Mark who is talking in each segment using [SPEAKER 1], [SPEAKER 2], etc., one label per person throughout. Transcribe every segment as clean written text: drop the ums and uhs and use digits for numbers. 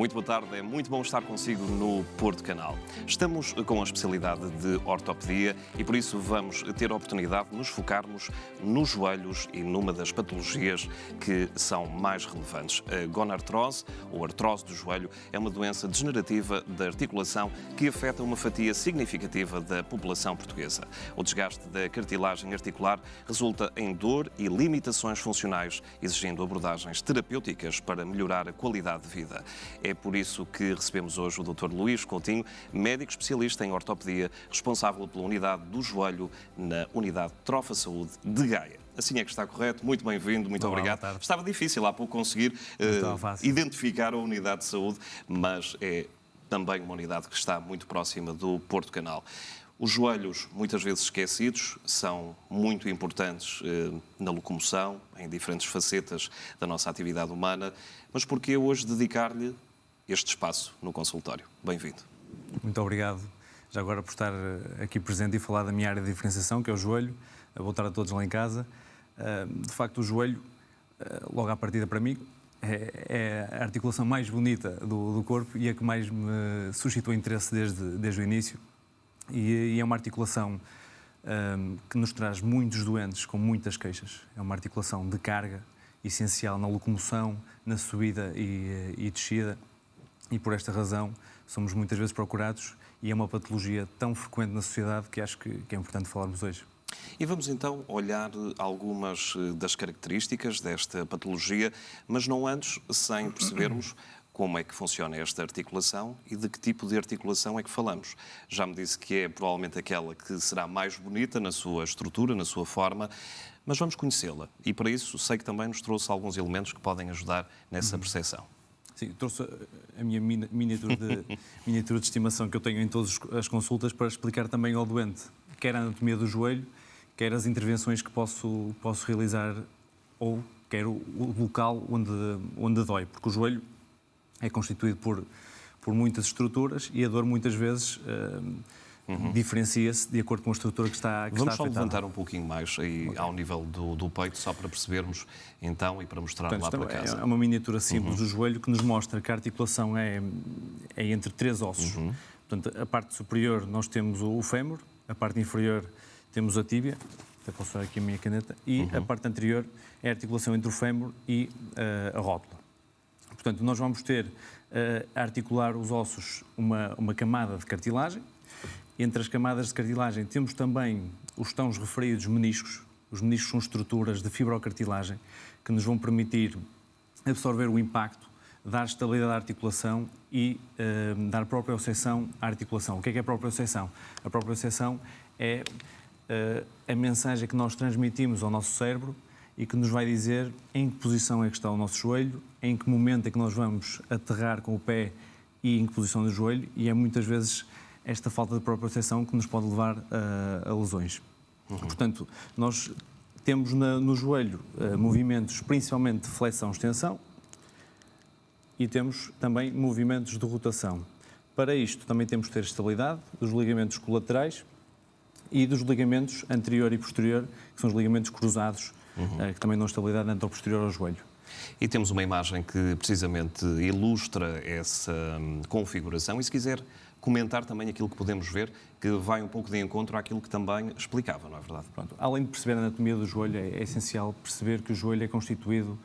[SPEAKER 1] Muito boa tarde, é muito bom estar consigo no Porto Canal. Estamos com a especialidade de ortopedia e por isso vamos ter a oportunidade de nos focarmos nos joelhos e numa das patologias que são mais relevantes. A gonartrose, ou artrose do joelho, é uma doença degenerativa da articulação que afeta uma fatia significativa da população portuguesa. O desgaste da cartilagem articular resulta em dor e limitações funcionais, exigindo abordagens terapêuticas para melhorar a qualidade de vida. É por isso que recebemos hoje o Dr. Luís Coutinho, médico especialista em ortopedia, responsável pela unidade do joelho na Unidade de Trofa Saúde de Gaia. Assim é que está correto. Muito bem-vindo, muito obrigado. Estava difícil há pouco conseguir identificar a unidade de saúde, mas é também uma unidade que está muito próxima do Porto Canal. Os joelhos, muitas vezes esquecidos, são muito importantes na locomoção, em diferentes facetas da nossa atividade humana, mas por que hoje dedicar-lhe este espaço no consultório? Bem-vindo.
[SPEAKER 2] Muito obrigado, já agora por estar aqui presente e falar da minha área de diferenciação, que é o joelho. Boa tarde a todos lá em casa. De facto, o joelho, logo à partida para mim, é a articulação mais bonita do corpo e a que mais me suscitou interesse desde o início. E é uma articulação que nos traz muitos doentes com muitas queixas. É uma articulação de carga, essencial na locomoção, na subida e descida. E por esta razão somos muitas vezes procurados e é uma patologia tão frequente na sociedade que acho que é importante falarmos hoje.
[SPEAKER 1] E vamos então olhar algumas das características desta patologia, mas não antes sem percebermos como é que funciona esta articulação e de que tipo de articulação é que falamos. Já me disse que é provavelmente aquela que será mais bonita na sua estrutura, na sua forma, mas vamos conhecê-la. E para isso sei que também nos trouxe alguns elementos que podem ajudar nessa percepção.
[SPEAKER 2] Sim, trouxe a minha miniatura de estimação que eu tenho em todas as consultas para explicar também ao doente, quer a anatomia do joelho, quer as intervenções que posso realizar ou quer o local onde dói, porque o joelho é constituído por muitas estruturas e a dor muitas vezes diferencia-se de acordo com a estrutura que está afetada.
[SPEAKER 1] Vamos só levantar um pouquinho mais aí, ao nível do peito, só para percebermos então e para mostrar lá para casa.
[SPEAKER 2] É uma miniatura simples do joelho que nos mostra que a articulação é entre três ossos. Portanto, a parte superior nós temos o fémur, a parte inferior temos a tíbia, até posso usar aqui a minha caneta, e a parte anterior é a articulação entre o fémur e a rótula. Portanto, nós vamos ter a articular os ossos uma camada de cartilagem. Entre as camadas de cartilagem temos também os tão referidos meniscos. Os meniscos são estruturas de fibrocartilagem que nos vão permitir absorver o impacto, dar estabilidade à articulação e dar propriocepção à articulação. O que é a propriocepção? A propriocepção é a mensagem que nós transmitimos ao nosso cérebro e que nos vai dizer em que posição é que está o nosso joelho, em que momento é que nós vamos aterrar com o pé e em que posição do joelho, e é muitas vezes esta falta de propriocepção que nos pode levar a lesões. Portanto, nós temos no joelho movimentos principalmente de flexão-extensão e temos também movimentos de rotação. Para isto também temos que ter estabilidade dos ligamentos colaterais e dos ligamentos anterior e posterior, que são os ligamentos cruzados, que também dão estabilidade anteroposterior ao joelho.
[SPEAKER 1] E temos uma imagem que precisamente ilustra essa configuração e, se quiser comentar também aquilo que podemos ver, que vai um pouco de encontro àquilo que também explicava, não é verdade?
[SPEAKER 2] Pronto. Além de perceber a anatomia do joelho, é essencial perceber que o joelho é constituído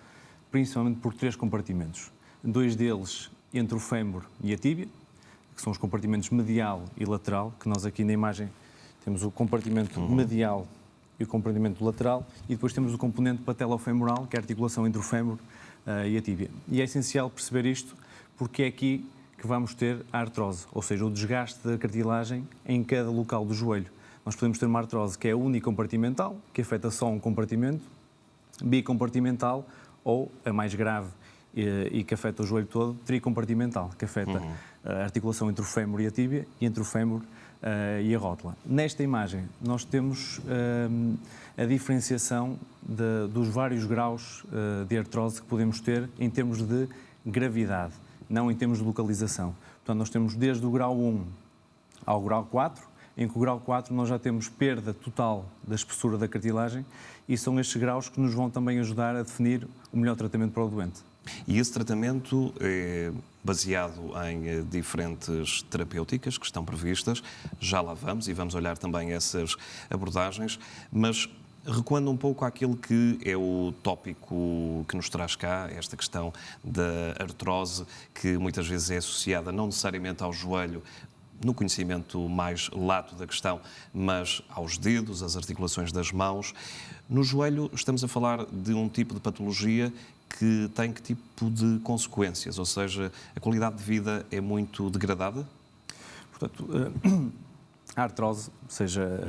[SPEAKER 2] principalmente por três compartimentos. Dois deles entre o fémur e a tíbia, que são os compartimentos medial e lateral, que nós aqui na imagem temos o compartimento medial e o compartimento lateral, e depois temos o componente patelofemoral, que é a articulação entre o fémur e a tíbia. E é essencial perceber isto porque é aqui que vamos ter a artrose, ou seja, o desgaste da cartilagem em cada local do joelho. Nós podemos ter uma artrose que é unicompartimental, que afeta só um compartimento, bicompartimental, ou a mais grave e que afeta o joelho todo, tricompartimental, que afeta a articulação entre o fémur e a tíbia e entre o fémur e a rótula. Nesta imagem, nós temos a diferenciação dos vários graus de artrose que podemos ter em termos de gravidade, não em termos de localização. Portanto, nós temos desde o grau 1 ao grau 4, em que o grau 4 nós já temos perda total da espessura da cartilagem e são estes graus que nos vão também ajudar a definir o melhor tratamento para o doente.
[SPEAKER 1] E esse tratamento é baseado em diferentes terapêuticas que estão previstas, já lá vamos e vamos olhar também essas abordagens, mas recuando um pouco àquilo que é o tópico que nos traz cá, esta questão da artrose, que muitas vezes é associada não necessariamente ao joelho, no conhecimento mais lato da questão, mas aos dedos, às articulações das mãos. No joelho estamos a falar de um tipo de patologia que tem que tipo de consequências? Ou seja, a qualidade de vida é muito degradada?
[SPEAKER 2] Portanto, a artrose, seja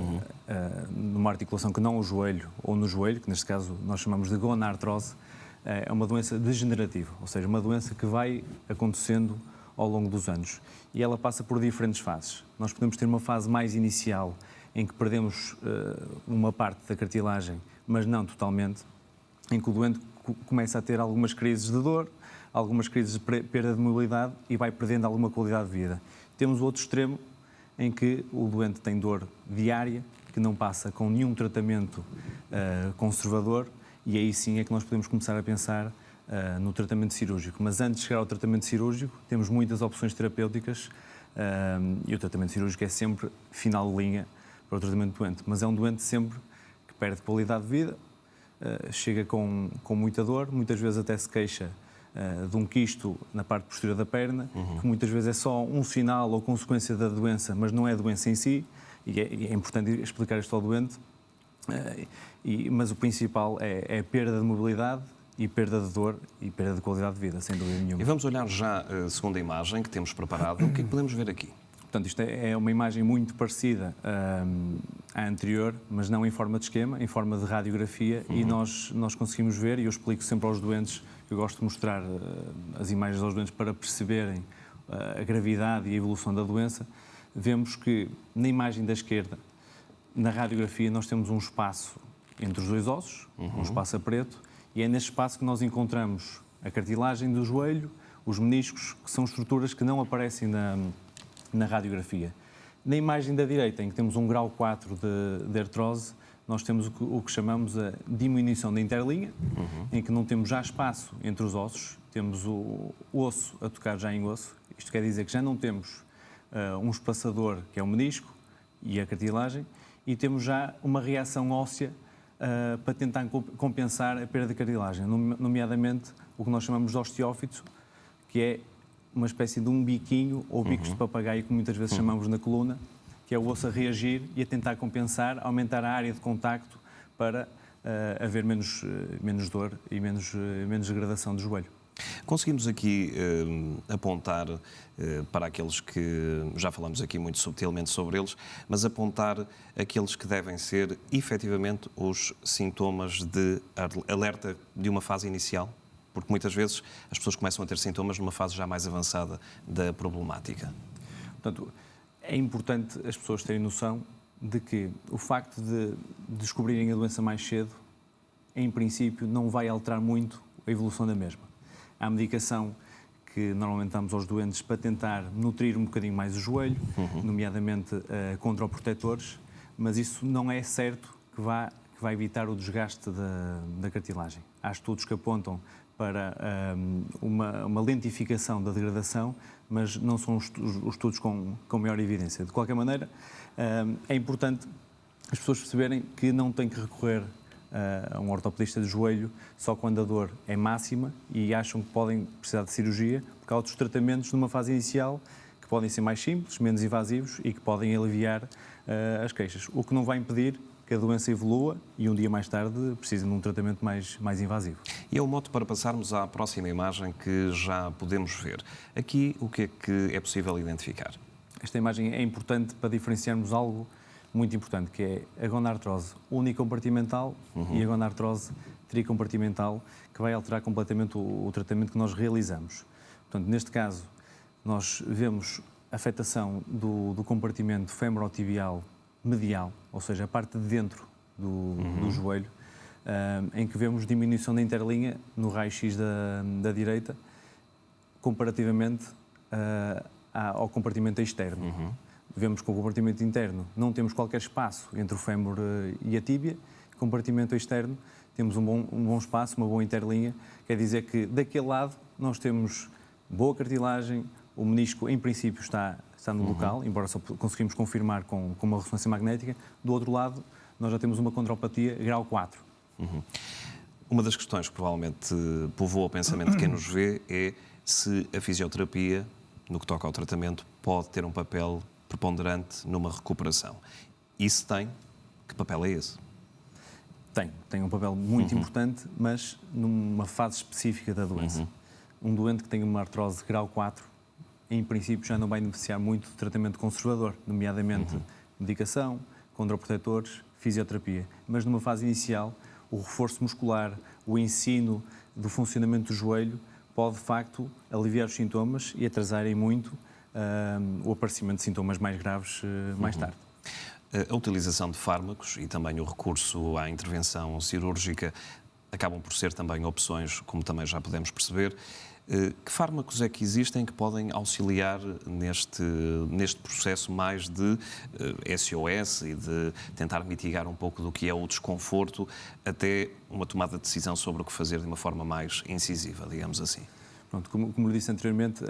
[SPEAKER 2] numa articulação que não o joelho ou no joelho, que neste caso nós chamamos de gonartrose, é uma doença degenerativa, ou seja, uma doença que vai acontecendo ao longo dos anos. E ela passa por diferentes fases. Nós podemos ter uma fase mais inicial, em que perdemos uma parte da cartilagem, mas não totalmente, em que o doente começa a ter algumas crises de dor, algumas crises de perda de mobilidade e vai perdendo alguma qualidade de vida. Temos o outro extremo, em que o doente tem dor diária, que não passa com nenhum tratamento conservador, e aí sim é que nós podemos começar a pensar no tratamento cirúrgico. Mas antes de chegar ao tratamento cirúrgico, temos muitas opções terapêuticas e o tratamento cirúrgico é sempre final de linha para o tratamento do doente. Mas é um doente sempre que perde qualidade de vida, chega com muita dor, muitas vezes até se queixa de um quisto na parte posterior da perna, que muitas vezes é só um sinal ou consequência da doença, mas não é a doença em si, e é importante explicar isto ao doente, mas o principal é a perda de mobilidade e perda de dor e perda de qualidade de vida, sem dúvida nenhuma.
[SPEAKER 1] E vamos olhar já a segunda imagem que temos preparada. O que é que podemos ver aqui?
[SPEAKER 2] Portanto, isto é uma imagem muito parecida à anterior, mas não em forma de esquema, em forma de radiografia, e nós conseguimos ver, e eu explico sempre aos doentes, eu gosto de mostrar as imagens aos doentes para perceberem a gravidade e a evolução da doença. Vemos que na imagem da esquerda, na radiografia, nós temos um espaço entre os dois ossos, um espaço a preto, e é nesse espaço que nós encontramos a cartilagem do joelho, os meniscos, que são estruturas que não aparecem na radiografia. Na imagem da direita, em que temos um grau 4 de artrose, nós temos o que chamamos a diminuição da interlinha, em que não temos já espaço entre os ossos, temos o osso a tocar já em osso. Isto quer dizer que já não temos um espaçador, que é o menisco, e a cartilagem, e temos já uma reação óssea para tentar compensar a perda de cartilagem, nomeadamente o que nós chamamos de osteófito, que é uma espécie de um biquinho, ou bicos de papagaio, que muitas vezes chamamos na coluna, que é o osso a reagir e a tentar compensar, aumentar a área de contacto para haver menos dor e menos degradação do joelho.
[SPEAKER 1] Conseguimos aqui apontar para aqueles que já falamos aqui muito subtilmente sobre eles, mas apontar aqueles que devem ser efetivamente os sintomas de alerta de uma fase inicial? Porque muitas vezes as pessoas começam a ter sintomas numa fase já mais avançada da problemática.
[SPEAKER 2] Portanto, é importante as pessoas terem noção de que o facto de descobrirem a doença mais cedo, em princípio, não vai alterar muito a evolução da mesma. Há medicação que normalmente damos aos doentes para tentar nutrir um bocadinho mais o joelho, nomeadamente contraprotetores, mas isso não é certo que vai evitar o desgaste da cartilagem. Há estudos que apontam para uma lentificação da degradação, mas não são os estudos com maior evidência. De qualquer maneira, é importante as pessoas perceberem que não têm que recorrer a um ortopedista de joelho só quando a dor é máxima e acham que podem precisar de cirurgia, porque há outros tratamentos numa fase inicial que podem ser mais simples, menos invasivos e que podem aliviar as queixas, o que não vai impedir que a doença evolua e um dia mais tarde precisa de um tratamento mais invasivo.
[SPEAKER 1] E é o mote para passarmos à próxima imagem que já podemos ver. Aqui, o que é possível identificar?
[SPEAKER 2] Esta imagem é importante para diferenciarmos algo muito importante, que é a gonartrose unicompartimental e a gonartrose tricompartimental, que vai alterar completamente o tratamento que nós realizamos. Portanto, neste caso, nós vemos afetação do compartimento femorotibial medial, ou seja, a parte de dentro do joelho, em que vemos diminuição da interlinha no raio-x da direita, comparativamente ao compartimento externo. Vemos que o compartimento interno não temos qualquer espaço entre o fémur e a tíbia, compartimento externo temos um bom espaço, uma boa interlinha. Quer dizer que daquele lado nós temos boa cartilagem, o menisco em princípio está no local, embora só conseguimos confirmar com uma ressonância magnética. Do outro lado nós já temos uma condropatia grau 4.
[SPEAKER 1] Uma das questões que provavelmente povoa o pensamento de quem nos vê é se a fisioterapia, no que toca ao tratamento, pode ter um papel preponderante numa recuperação. E se tem, que papel é esse?
[SPEAKER 2] Tem um papel muito importante, mas numa fase específica da doença. Um doente que tem uma artrose grau 4, em princípio já não vai beneficiar muito de tratamento conservador, nomeadamente medicação, condroprotetores, fisioterapia. Mas numa fase inicial, o reforço muscular, o ensino do funcionamento do joelho pode, de facto, aliviar os sintomas e atrasarem muito o aparecimento de sintomas mais graves mais tarde.
[SPEAKER 1] A utilização de fármacos e também o recurso à intervenção cirúrgica acabam por ser também opções, como também já podemos perceber. Que fármacos é que existem que podem auxiliar neste processo mais de SOS e de tentar mitigar um pouco do que é o desconforto até uma tomada de decisão sobre o que fazer de uma forma mais incisiva, digamos assim?
[SPEAKER 2] Pronto, como lhe disse anteriormente,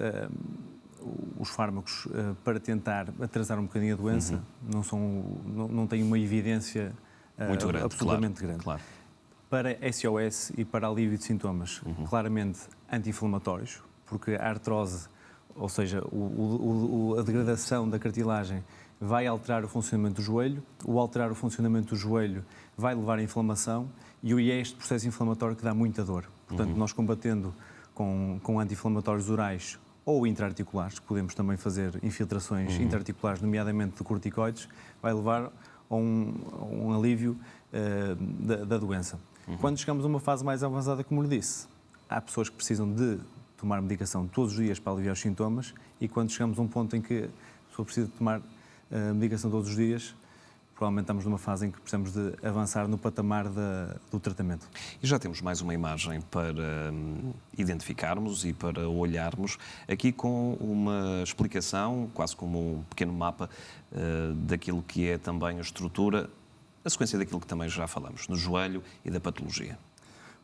[SPEAKER 2] os fármacos para tentar atrasar um bocadinho a doença não têm uma evidência
[SPEAKER 1] muito grande,
[SPEAKER 2] absolutamente grande.
[SPEAKER 1] Claro.
[SPEAKER 2] Para SOS e para alívio de sintomas, claramente anti-inflamatórios, porque a artrose, ou seja, a degradação da cartilagem vai alterar o funcionamento do joelho, o alterar o funcionamento do joelho vai levar à inflamação e é este processo inflamatório que dá muita dor. Portanto, nós combatendo com anti-inflamatórios orais ou intraarticulares, que podemos também fazer infiltrações intraarticulares, nomeadamente de corticoides, vai levar a um alívio da doença. Quando chegamos a uma fase mais avançada, como lhe disse, há pessoas que precisam de tomar medicação todos os dias para aliviar os sintomas e quando chegamos a um ponto em que a pessoa precisa de tomar medicação todos os dias, provavelmente estamos numa fase em que precisamos de avançar no patamar do tratamento.
[SPEAKER 1] E já temos mais uma imagem para identificarmos e para olharmos, aqui com uma explicação, quase como um pequeno mapa daquilo que é também a estrutura, a sequência daquilo que também já falamos, no joelho e da patologia.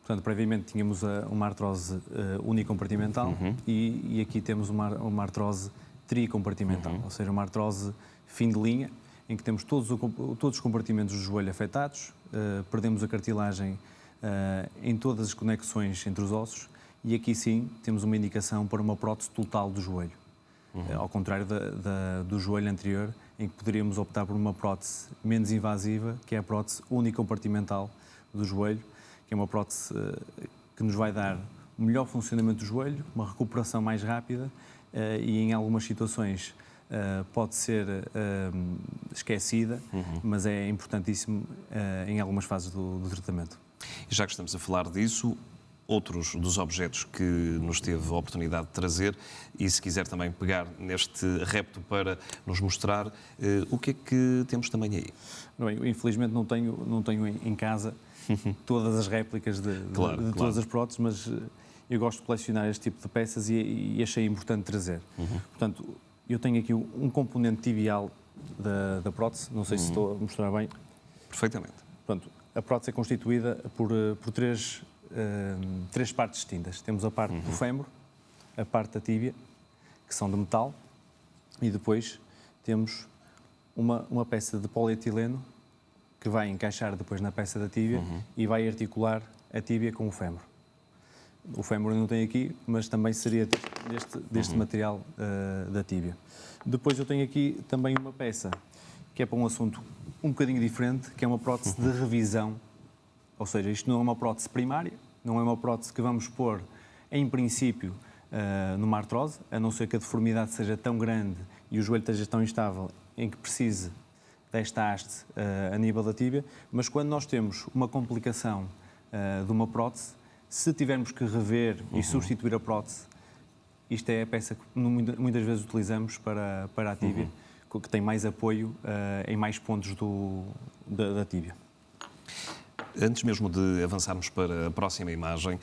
[SPEAKER 2] Portanto, previamente tínhamos uma artrose unicompartimental e aqui temos uma artrose tricompartimental, ou seja, uma artrose fim de linha, em que temos todos os compartimentos do joelho afetados, perdemos a cartilagem em todas as conexões entre os ossos e aqui sim temos uma indicação para uma prótese total do joelho. Ao contrário do joelho anterior, em que poderíamos optar por uma prótese menos invasiva, que é a prótese unicompartimental do joelho, que é uma prótese que nos vai dar um melhor funcionamento do joelho, uma recuperação mais rápida e em algumas situações pode ser esquecida, mas é importantíssimo em algumas fases do tratamento.
[SPEAKER 1] E já que estamos a falar disso, outros dos objetos que nos teve a oportunidade de trazer, e se quiser também pegar neste repto para nos mostrar, o que é que temos também aí?
[SPEAKER 2] Bem, infelizmente não tenho em casa todas as réplicas de todas as próteses, mas eu gosto de colecionar este tipo de peças e achei importante trazer. Portanto, eu tenho aqui um componente tibial da prótese, não sei se estou a mostrar bem.
[SPEAKER 1] Perfeitamente.
[SPEAKER 2] Portanto, a prótese é constituída por três partes distintas. Temos a parte do fémur, a parte da tíbia, que são de metal, e depois temos uma peça de polietileno que vai encaixar depois na peça da tíbia e vai articular a tíbia com o fémur. O fémur eu não tenho aqui, mas também seria deste material da tíbia. Depois eu tenho aqui também uma peça que é para um assunto um bocadinho diferente, que é uma prótese de revisão. Ou seja, isto não é uma prótese primária, não é uma prótese que vamos pôr, em princípio, numa artrose, a não ser que a deformidade seja tão grande e o joelho esteja tão instável em que precise desta haste a nível da tíbia, mas quando nós temos uma complicação de uma prótese, se tivermos que rever e substituir a prótese, isto é a peça que muitas vezes utilizamos para a tíbia, que tem mais apoio em mais pontos da tíbia.
[SPEAKER 1] Antes mesmo de avançarmos para a próxima imagem,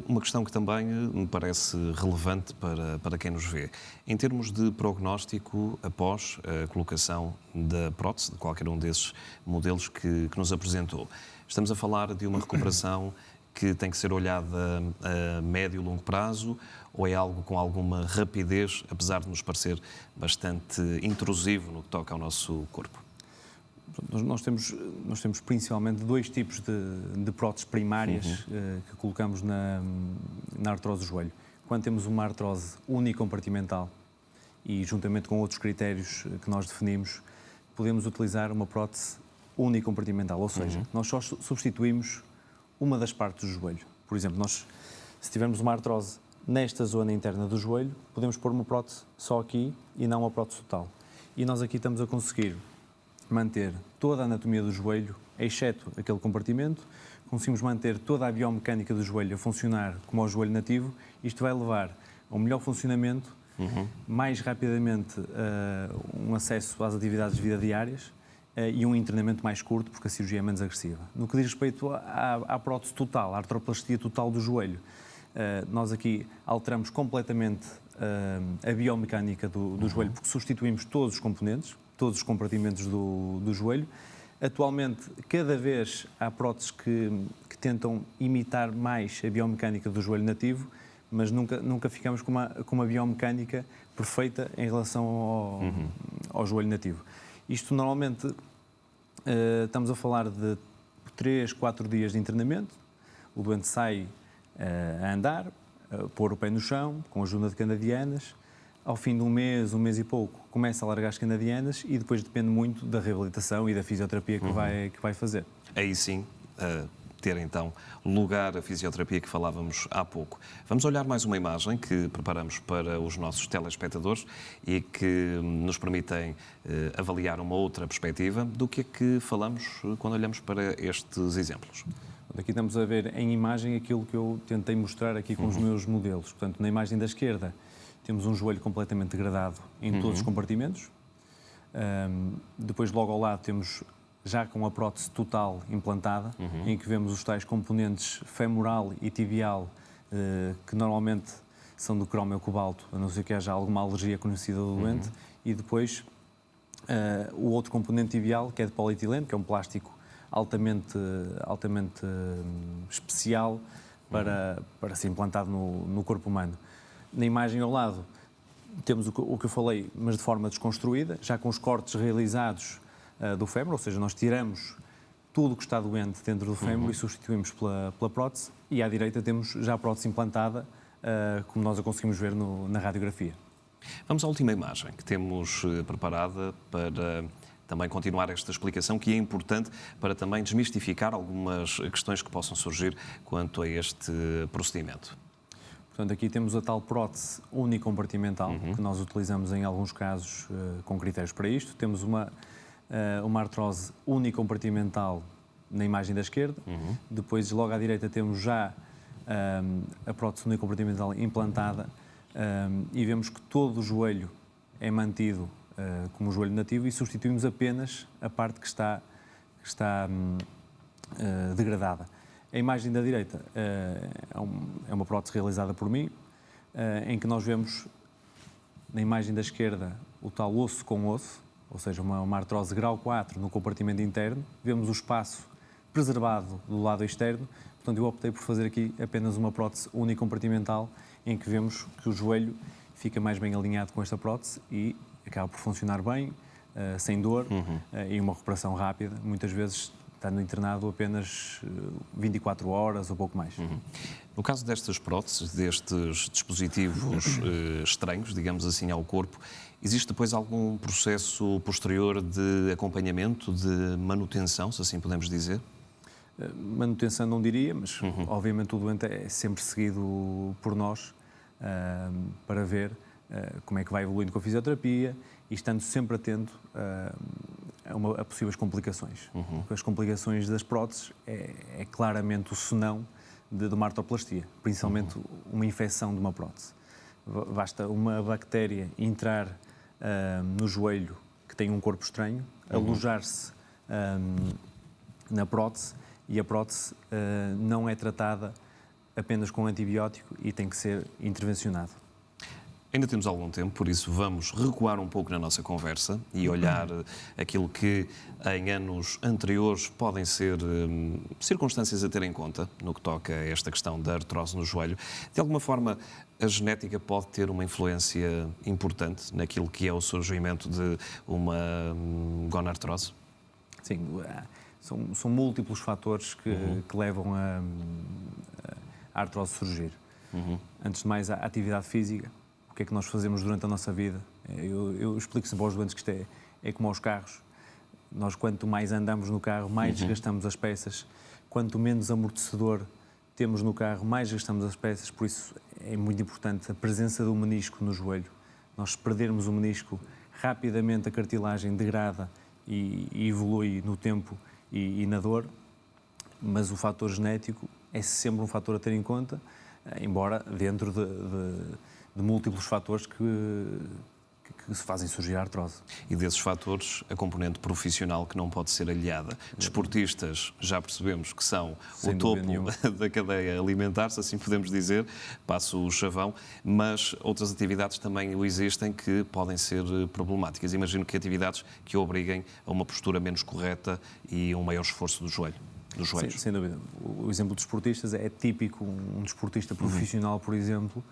[SPEAKER 1] uma questão que também me parece relevante para quem nos vê. Em termos de prognóstico após a colocação da prótese, de qualquer um desses modelos que nos apresentou, estamos a falar de uma recuperação que tem que ser olhada a médio e longo prazo, ou é algo com alguma rapidez, apesar de nos parecer bastante intrusivo no que toca ao nosso corpo?
[SPEAKER 2] Nós temos principalmente dois tipos de próteses primárias que colocamos na artrose do joelho. Quando temos uma artrose unicompartimental e, juntamente com outros critérios que nós definimos, podemos utilizar uma prótese unicompartimental, ou seja, nós só substituímos uma das partes do joelho. Por exemplo, se tivermos uma artrose nesta zona interna do joelho, podemos pôr uma prótese só aqui e não uma prótese total. E nós aqui estamos a conseguir manter toda a anatomia do joelho, exceto aquele compartimento, conseguimos manter toda a biomecânica do joelho a funcionar como o joelho nativo. Isto vai levar a um melhor funcionamento, mais rapidamente um acesso às atividades de vida diárias e um internamento mais curto, porque a cirurgia é menos agressiva. No que diz respeito à prótese total, à artroplastia total do joelho, nós aqui alteramos completamente a biomecânica do joelho, porque substituímos todos os componentes, todos os compartimentos do joelho. Atualmente, cada vez há próteses que tentam imitar mais a biomecânica do joelho nativo, mas nunca ficamos com uma biomecânica perfeita em relação ao joelho nativo. Isto, normalmente, estamos a falar de 3, 4 dias de internamento. O doente sai a andar, a pôr o pé no chão, com a ajuda de canadianas. Ao fim de um mês e pouco, começa a largar as canadianas e depois depende muito da reabilitação e da fisioterapia que vai fazer.
[SPEAKER 1] Aí sim, ter então lugar a fisioterapia que falávamos há pouco. Vamos olhar mais uma imagem que preparamos para os nossos telespectadores e que nos permitem avaliar uma outra perspectiva do que é que falamos quando olhamos para estes exemplos.
[SPEAKER 2] Aqui estamos a ver em imagem aquilo que eu tentei mostrar aqui com os meus modelos. Portanto, na imagem da esquerda, temos um joelho completamente degradado em todos os compartimentos. Depois, logo ao lado, temos já com a prótese total implantada, em que vemos os tais componentes femoral e tibial, que normalmente são do cromo e cobalto, a não ser que haja alguma alergia conhecida do doente. E depois, o outro componente tibial, que é de polietileno, que é um plástico altamente especial para ser implantado no corpo humano. Na imagem ao lado temos o que eu falei, mas de forma desconstruída, já com os cortes realizados do fémur, ou seja, nós tiramos tudo o que está doente dentro do fémur e substituímos pela prótese, e à direita temos já a prótese implantada, como nós a conseguimos ver na radiografia.
[SPEAKER 1] Vamos à última imagem que temos preparada para também continuar esta explicação, que é importante para também desmistificar algumas questões que possam surgir quanto a este procedimento.
[SPEAKER 2] Portanto, aqui temos a tal prótese unicompartimental, que nós utilizamos em alguns casos com critérios para isto. Temos uma artrose unicompartimental na imagem da esquerda. Depois, logo à direita, temos já a prótese unicompartimental implantada e vemos que todo o joelho é mantido como o joelho nativo e substituímos apenas a parte que está degradada. A imagem da direita é uma prótese realizada por mim, em que nós vemos na imagem da esquerda o tal osso com osso, ou seja, uma artrose grau 4 no compartimento interno. Vemos o espaço preservado do lado externo. Portanto, eu optei por fazer aqui apenas uma prótese unicompartimental, em que vemos que o joelho fica mais bem alinhado com esta prótese e acaba por funcionar bem, sem dor e uma recuperação rápida, muitas vezes estando internado apenas 24 horas ou pouco mais.
[SPEAKER 1] No caso destas próteses, destes dispositivos estranhos, digamos assim, ao corpo, existe depois algum processo posterior de acompanhamento, de manutenção, se assim podemos dizer?
[SPEAKER 2] Manutenção não diria, mas obviamente o doente é sempre seguido por nós para ver como é que vai evoluindo com a fisioterapia e estando sempre atento a possíveis complicações. As complicações das próteses é claramente o senão de uma artroplastia, principalmente uma infecção de uma prótese. Basta uma bactéria entrar no joelho que tem um corpo estranho, alojar-se na prótese e a prótese não é tratada apenas com antibiótico e tem que ser intervencionado.
[SPEAKER 1] Ainda temos algum tempo, por isso vamos recuar um pouco na nossa conversa e olhar aquilo que em anos anteriores podem ser circunstâncias a ter em conta no que toca a esta questão da artrose no joelho. De alguma forma, a genética pode ter uma influência importante naquilo que é o surgimento de uma gonartrose?
[SPEAKER 2] Sim, são múltiplos fatores que levam a artrose surgir. Antes de mais, a atividade física. O que é que nós fazemos durante a nossa vida? Eu explico sempre aos doentes que isto é como aos carros. Nós, quanto mais andamos no carro, mais desgastamos as peças. Quanto menos amortecedor temos no carro, mais gastamos as peças. Por isso, é muito importante a presença do menisco no joelho. Nós, se perdermos o menisco, rapidamente a cartilagem degrada e evolui no tempo e na dor. Mas o fator genético é sempre um fator a ter em conta, embora dentro de múltiplos fatores que se fazem surgir a artrose.
[SPEAKER 1] E desses fatores, a componente profissional que não pode ser aliada. Desportistas, já percebemos que são o topo da cadeia alimentar, se assim podemos dizer, passo o chavão, mas outras atividades também o existem que podem ser problemáticas. Imagino que atividades que obriguem a uma postura menos correta e um maior esforço do joelho. Dos joelhos.
[SPEAKER 2] Sem dúvida. O exemplo dos desportistas é típico. Um desportista profissional, por exemplo,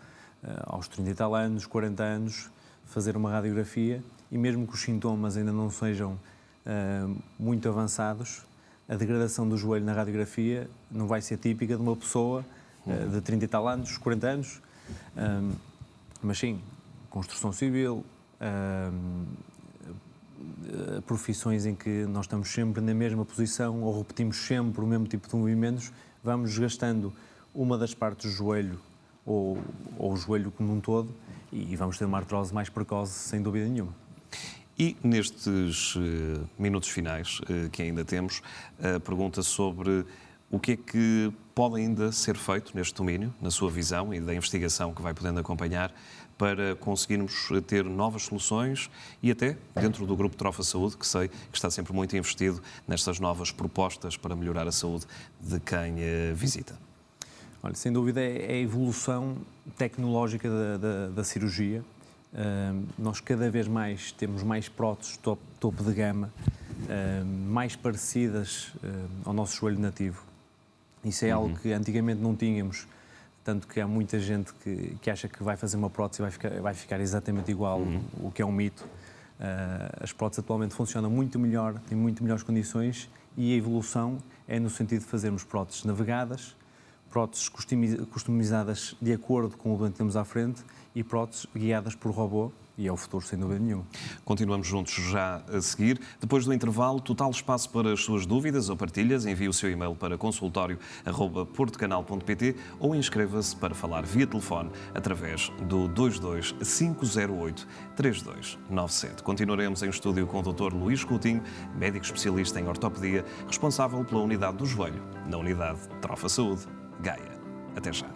[SPEAKER 2] aos 30 e tal anos, 40 anos, fazer uma radiografia e mesmo que os sintomas ainda não sejam muito avançados, a degradação do joelho na radiografia não vai ser típica de uma pessoa de 30 e tal anos, 40 anos, mas sim, construção civil, profissões em que nós estamos sempre na mesma posição ou repetimos sempre o mesmo tipo de movimentos, vamos desgastando uma das partes do joelho ou o joelho como um todo e vamos ter uma artrose mais precoce, sem dúvida nenhuma.
[SPEAKER 1] E nestes minutos finais que ainda temos, a pergunta sobre o que é que pode ainda ser feito neste domínio, na sua visão e da investigação que vai podendo acompanhar, para conseguirmos ter novas soluções e até dentro do Grupo Trofa Saúde, que sei que está sempre muito investido nestas novas propostas para melhorar a saúde de quem visita.
[SPEAKER 2] Olha, sem dúvida é a evolução tecnológica da cirurgia. Nós cada vez mais temos mais próteses topo de gama, mais parecidas ao nosso joelho nativo. Isso é algo que antigamente não tínhamos, tanto que há muita gente que acha que vai fazer uma prótese e vai ficar exatamente igual, o que é um mito. As próteses atualmente funcionam muito melhor, têm muito melhores condições e a evolução é no sentido de fazermos próteses navegadas, próteses customizadas de acordo com o doente que temos à frente e próteses guiadas por robô, e é o futuro, sem dúvida nenhuma.
[SPEAKER 1] Continuamos juntos já a seguir. Depois do intervalo, total espaço para as suas dúvidas ou partilhas. Envie o seu e-mail para consultório@portocanal.pt ou inscreva-se para falar via telefone através do 22 508 3297. Continuaremos em estúdio com o Dr. Luís Coutinho, médico especialista em ortopedia, responsável pela unidade do joelho, na unidade Trofa Saúde, Gaia. Até já.